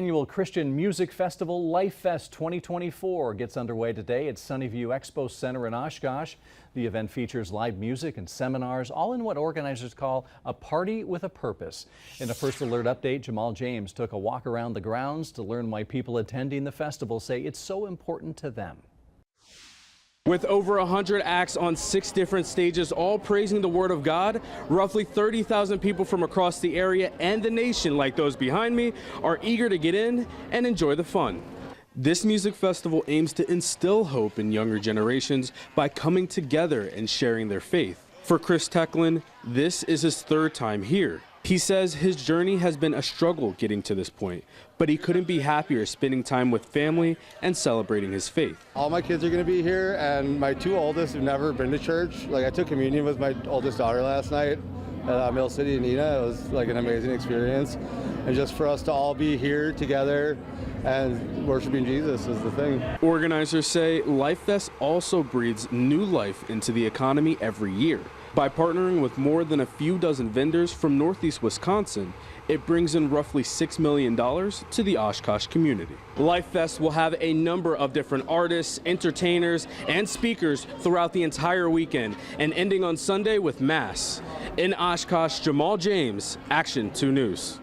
Annual Christian Music Festival Lifest 2024 gets underway today at Sunnyview Expo Center in Oshkosh. The event features live music and seminars, all in what organizers call a party with a purpose. In a First Alert update, Jamal James took a walk around the grounds to learn why people attending the festival say it's so important to them. With over 100 acts on 6 different stages, all praising the Word of God, roughly 30,000 people from across the area and the nation, like those behind me, are eager to get in and enjoy the fun. This music festival aims to instill hope in younger generations by coming together and sharing their faith. For Chris Tecklin, this is his 3rd time here. He says his journey has been a struggle getting to this point, but he couldn't be happier spending time with family and celebrating his faith. All my kids are going to be here, and my 2 oldest have never been to church. Like, I took communion with my oldest daughter last night at Mill City in Nina. It was like an amazing experience. And just for us to all be here together and worshiping Jesus is the thing. Organizers say Lifest also breathes new life into the economy every year. By partnering with more than a few dozen vendors from Northeast Wisconsin, it brings in roughly $6 million to the Oshkosh community. Lifest will have a number of different artists, entertainers, and speakers throughout the entire weekend, and ending on Sunday with Mass. In Oshkosh, Jamal James, Action 2 News.